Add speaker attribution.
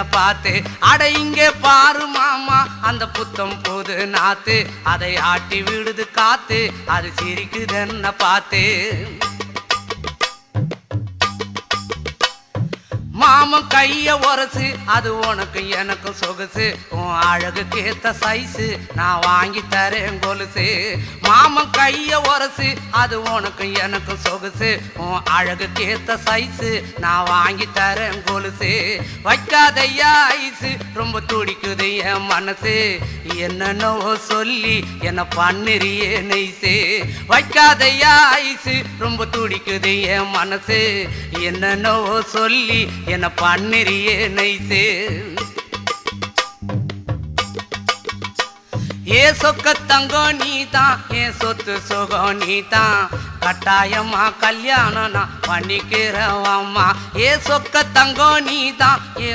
Speaker 1: என்ன பார்த்து. அட இங்கே பாரு மாமா அந்த புத்தம் போது நாத்து, அதை ஆட்டி விடுது காத்து, அது சிரிக்குது என்ன பார்த்து. மாமன் கைய உரசு அது உனக்கு எனக்கும் சொகுசு, உன் அழகுக்கு ஏத்த சைஸு நான் வாங்கி தரேன் கொலுசு. மாமன் கைய உரசு அது உனக்கு எனக்கும் சொகுசு, உன் அழகுக்கு ஏத்த சைஸு நான் வாங்கி தரேன் கொலுசு. வைக்காதையா ஐசு ரொம்ப துடிக்குது என் மனசு, என்னென்னவோ சொல்லி என்ன பண்ணுறியே நைசு. வைக்காதையா ஐசு ரொம்ப துடிக்குது என் மனசு, என்னென்னவோ சொல்லி என்ன பண்ணுறியே நைசு. ஏ சொக்க தங்கம் நீதான், என் சொத்து சுகம் நீதான், கட்டாயமா கல்யாணம் நான் பண்ணிக்கிறவம்மா. ஏ சொக்க தங்கம் நீதான், என்